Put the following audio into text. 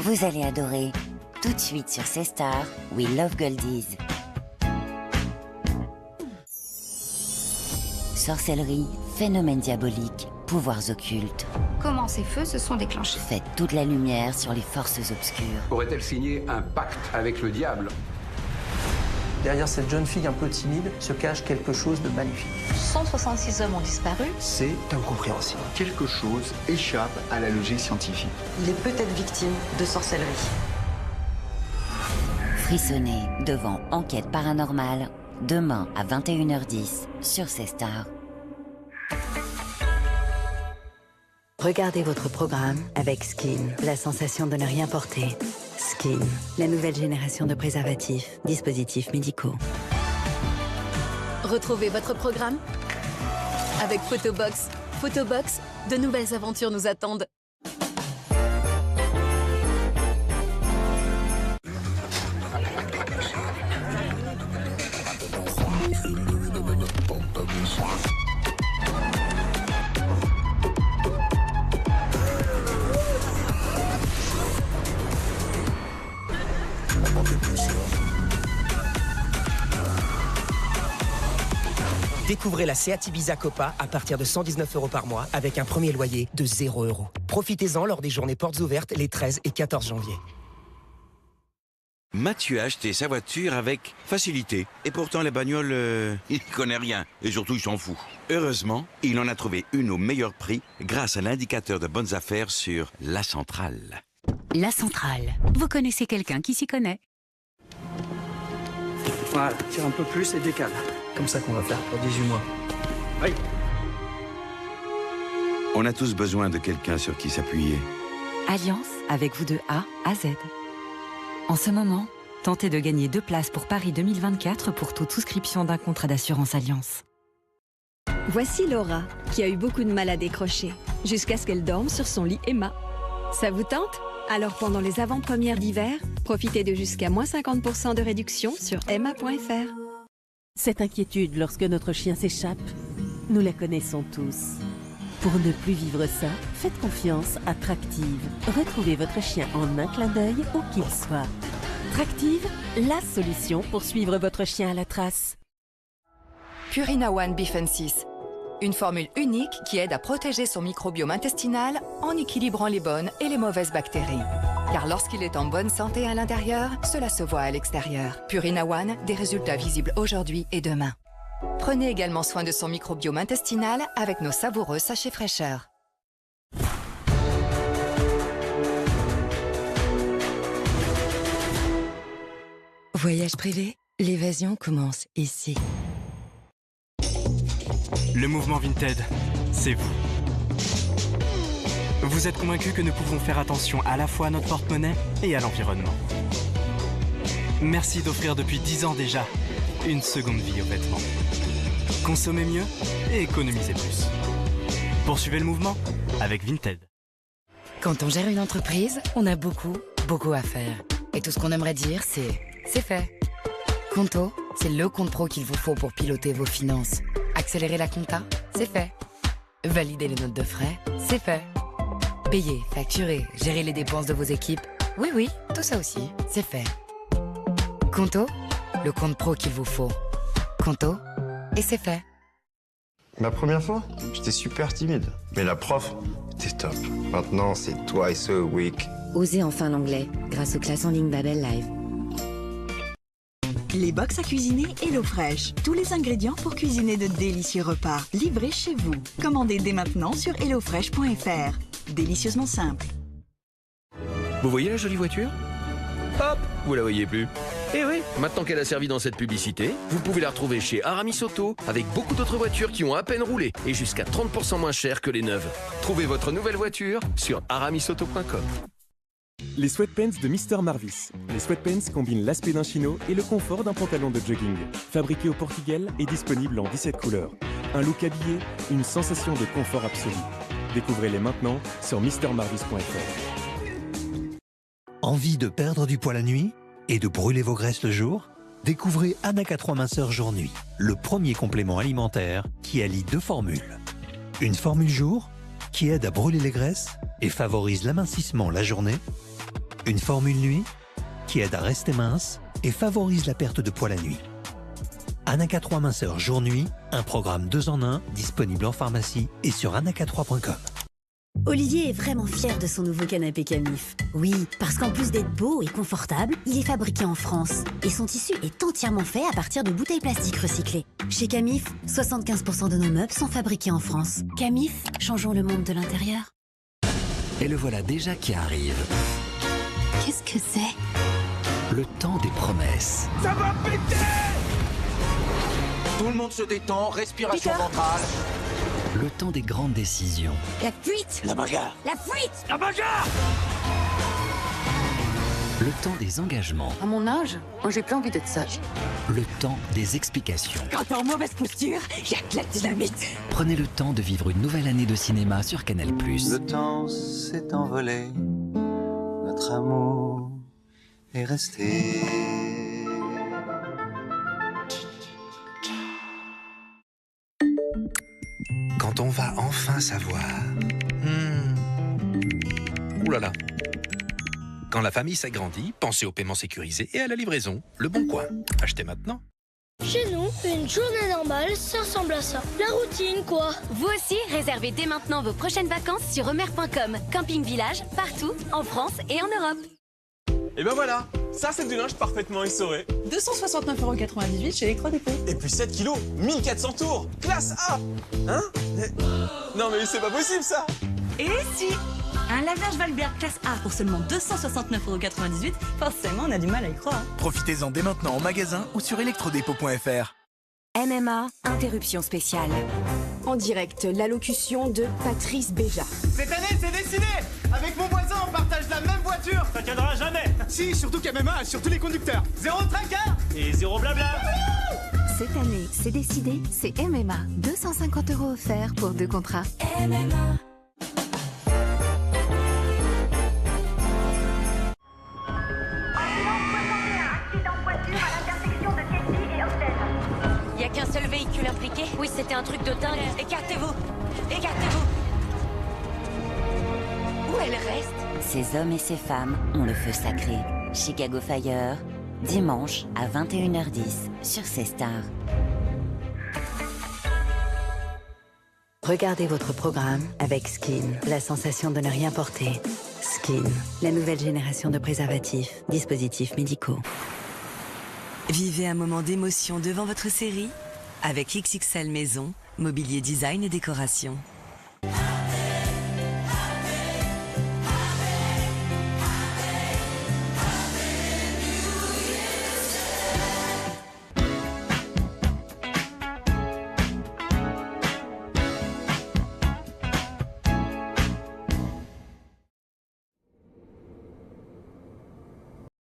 Vous allez adorer. Tout de suite sur C-Star, We Love Goldies. Sorcellerie, phénomènes diaboliques, pouvoirs occultes. Comment ces feux se sont déclenchés? Faites toute la lumière sur les forces obscures. Aurait-elle signé un pacte avec le diable? Derrière cette jeune fille un peu timide se cache quelque chose de maléfique. 166 hommes ont disparu. C'est incompréhensible. Quelque chose échappe à la logique scientifique. Il est peut-être victime de sorcellerie. Frissonnez devant Enquête paranormale, demain à 21h10 sur C-Star. Regardez votre programme avec Skin, la sensation de ne rien porter. Skin, la nouvelle génération de préservatifs, dispositifs médicaux. Retrouvez votre programme avec Photobox. Photobox, de nouvelles aventures nous attendent. Découvrez la Seat Ibiza Copa à partir de 119 € par mois avec un premier loyer de 0 €. Profitez-en lors des journées portes ouvertes les 13 et 14 janvier. Mathieu a acheté sa voiture avec facilité. Et pourtant, la bagnole, il connaît rien. Et surtout, il s'en fout. Heureusement, il en a trouvé une au meilleur prix grâce à l'indicateur de bonnes affaires sur La Centrale. La Centrale. Vous connaissez quelqu'un qui s'y connaît? Voilà, tire un peu plus et décale. Comme ça qu'on va faire pour 18 mois. Oui. On a tous besoin de quelqu'un sur qui s'appuyer. Alliance avec vous de A à Z. En ce moment, tentez de gagner 2 places pour Paris 2024 pour toute souscription d'un contrat d'assurance Alliance. Voici Laura, qui a eu beaucoup de mal à décrocher, jusqu'à ce qu'elle dorme sur son lit Emma. Ça vous tente? Alors pendant les avant-premières d'hiver, profitez de jusqu'à moins 50% de réduction sur emma.fr. Cette inquiétude lorsque notre chien s'échappe, nous la connaissons tous. Pour ne plus vivre ça, faites confiance à Tractive. Retrouvez votre chien en un clin d'œil où qu'il soit. Tractive, la solution pour suivre votre chien à la trace. Purina One Bifensis. Une formule unique qui aide à protéger son microbiome intestinal en équilibrant les bonnes et les mauvaises bactéries. Car lorsqu'il est en bonne santé à l'intérieur, cela se voit à l'extérieur. Purina One, des résultats visibles aujourd'hui et demain. Prenez également soin de son microbiome intestinal avec nos savoureux sachets fraîcheur. Voyage privé, l'évasion commence ici. Le mouvement Vinted, c'est vous. Vous êtes convaincu que nous pouvons faire attention à la fois à notre porte-monnaie et à l'environnement. Merci d'offrir depuis 10 ans déjà une seconde vie aux vêtements. Consommez mieux et économisez plus. Poursuivez le mouvement avec Vinted. Quand on gère une entreprise, on a beaucoup à faire. Et tout ce qu'on aimerait dire, c'est fait. Conto, c'est le compte pro qu'il vous faut pour piloter vos finances. Accélérer la compta, c'est fait. Valider les notes de frais, c'est fait. Payer, facturer, gérer les dépenses de vos équipes, oui, tout ça aussi, c'est fait. Conto, le compte pro qu'il vous faut. Conto, et c'est fait. Ma première fois, j'étais super timide. Mais la prof, c'était top. Maintenant, c'est twice a week. Osez enfin l'anglais grâce aux classes en ligne Babel Live. Les box à cuisiner HelloFresh. Tous les ingrédients pour cuisiner de délicieux repas. Livrés chez vous. Commandez dès maintenant sur hellofresh.fr. Délicieusement simple. Vous voyez la jolie voiture? Hop, vous la voyez plus. Eh oui, maintenant qu'elle a servi dans cette publicité, vous pouvez la retrouver chez Aramis Auto avec beaucoup d'autres voitures qui ont à peine roulé et jusqu'à 30% moins cher que les neuves. Trouvez votre nouvelle voiture sur aramisauto.com. Les sweatpants de Mr Marvis. Les sweatpants combinent l'aspect d'un chino et le confort d'un pantalon de jogging. Fabriqué au Portugal et disponible en 17 couleurs. Un look habillé, une sensation de confort absolu. Découvrez-les maintenant sur mrmarvis.fr. Envie de perdre du poids la nuit et de brûler vos graisses le jour? Découvrez Anaca 3 minceur jour-nuit, le premier complément alimentaire qui allie 2 formules. Une formule jour qui aide à brûler les graisses et favorise l'amincissement la journée, Une formule nuit qui aide à rester mince et favorise la perte de poids la nuit. Anaca 3 minceur jour-nuit, un programme 2 en 1 disponible en pharmacie et sur anaca3.com. Olivier est vraiment fier de son nouveau canapé Camif. Oui, parce qu'en plus d'être beau et confortable, il est fabriqué en France. Et son tissu est entièrement fait à partir de bouteilles plastiques recyclées. Chez Camif, 75% de nos meubles sont fabriqués en France. Camif, changeons le monde de l'intérieur. Et le voilà déjà qui arrive. Qu'est-ce que c'est? Le temps des promesses. Ça va péter! Tout le monde se détend, respiration ventrale. Le temps des grandes décisions. La fuite! La bagarre! La fuite! La bagarre! Le temps des engagements. À mon âge, moi j'ai plus envie d'être sage. Le temps des explications. Quand t'es en mauvaise posture, y'a que la dynamite. Prenez le temps de vivre une nouvelle année de cinéma sur Canal+. Le temps s'est envolé, notre amour est resté. Quand on va enfin savoir. Ouh là là. Quand la famille s'agrandit, pensez au paiement sécurisé et à la livraison. Le Bon Coin. Achetez maintenant. Chez nous, une journée normale, ça ressemble à ça. La routine, quoi. Vous aussi, réservez dès maintenant vos prochaines vacances sur Remer.com. Camping village, partout, en France et en Europe. Et ben voilà, ça c'est du linge parfaitement essoré. 269,98 € chez Electrodépôt. Et puis 7 kilos, 1400 tours. Classe A. Hein? Non mais c'est pas possible ça. Et si un lave-linge Valbert classe A pour seulement 269,98 €, forcément on a du mal à y croire. Profitez-en dès maintenant en magasin ou sur electrodépôt.fr. MMA, interruption spéciale. En direct, l'allocution de Patrice Béja. Cette année, c'est décidé. Avec mon voisin, on partage la même voiture. Ça tiendra jamais. Si, surtout qu'MMA sur tous les conducteurs. Zéro tracas et zéro blabla. Cette année, c'est décidé, c'est MMA. 250 € offerts pour 2 contrats. MMA. Il n'y a qu'un seul véhicule impliqué? Oui, c'était un truc de dingue. Écartez-vous! Écartez-vous! Où elle reste? Ces hommes et ces femmes ont le feu sacré. Chicago Fire, dimanche à 21h10 sur C-Star. Regardez votre programme avec Skin, la sensation de ne rien porter. Skin, la nouvelle génération de préservatifs, dispositifs médicaux. Vivez un moment d'émotion devant votre série avec XXL Maison, mobilier design et décoration.